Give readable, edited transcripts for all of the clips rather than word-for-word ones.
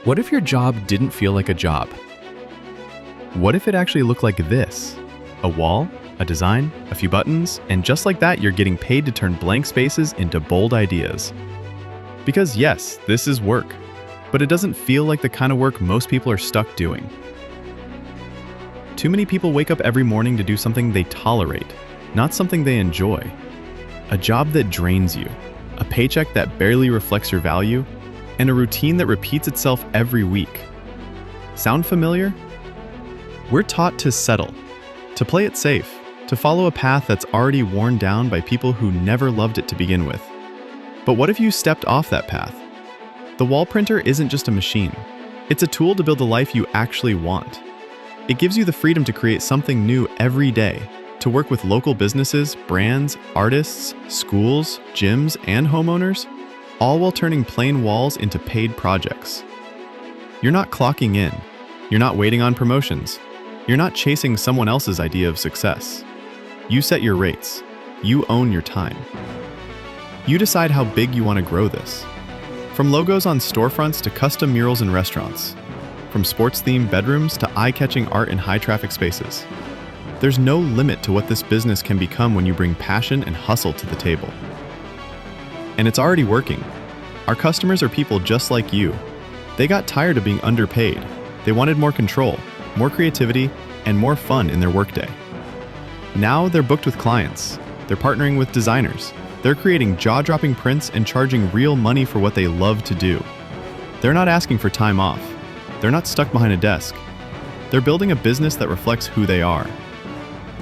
What if your job didn't feel like a job? What if it actually looked like this? A wall, a design, a few buttons, and just like that, you're getting paid to turn blank spaces into bold ideas. Because yes, this is work, but it doesn't feel like the kind of work most people are stuck doing. Too many people wake up every morning to do something they tolerate, not something they enjoy. A job that drains you, a paycheck that barely reflects your value, and a routine that repeats itself every week. Sound familiar? We're taught to settle, to play it safe, to follow a path that's already worn down by people who never loved it to begin with. But what if you stepped off that path? The wall printer isn't just a machine. It's a tool to build the life you actually want. It gives you the freedom to create something new every day, to work with local businesses, brands, artists, schools, gyms, and homeowners, all while turning plain walls into paid projects. You're not clocking in. You're not waiting on promotions. You're not chasing someone else's idea of success. You set your rates. You own your time. You decide how big you want to grow this. From logos on storefronts to custom murals in restaurants. From sports-themed bedrooms to eye-catching art in high-traffic spaces. There's no limit to what this business can become when you bring passion and hustle to the table. And it's already working. Our customers are people just like you. They got tired of being underpaid. They wanted more control, more creativity, and more fun in their workday. Now they're booked with clients. They're partnering with designers. They're creating jaw-dropping prints and charging real money for what they love to do. They're not asking for time off. They're not stuck behind a desk. They're building a business that reflects who they are.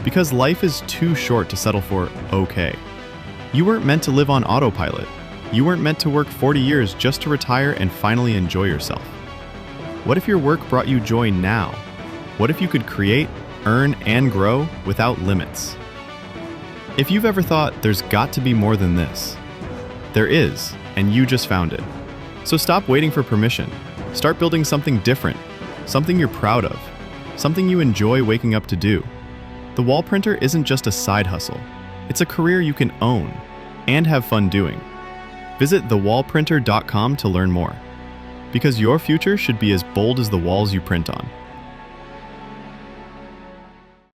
Because life is too short to settle for okay. You weren't meant to live on autopilot. You weren't meant to work 40 years just to retire and finally enjoy yourself. What if your work brought you joy now? What if you could create, earn, and grow without limits? If you've ever thought there's got to be more than this, there is, and you just found it. So stop waiting for permission. Start building something different, something you're proud of, something you enjoy waking up to do. The wall printer isn't just a side hustle. It's a career you can own and have fun doing. Visit thewallprinter.com to learn more. Because your future should be as bold as the walls you print on.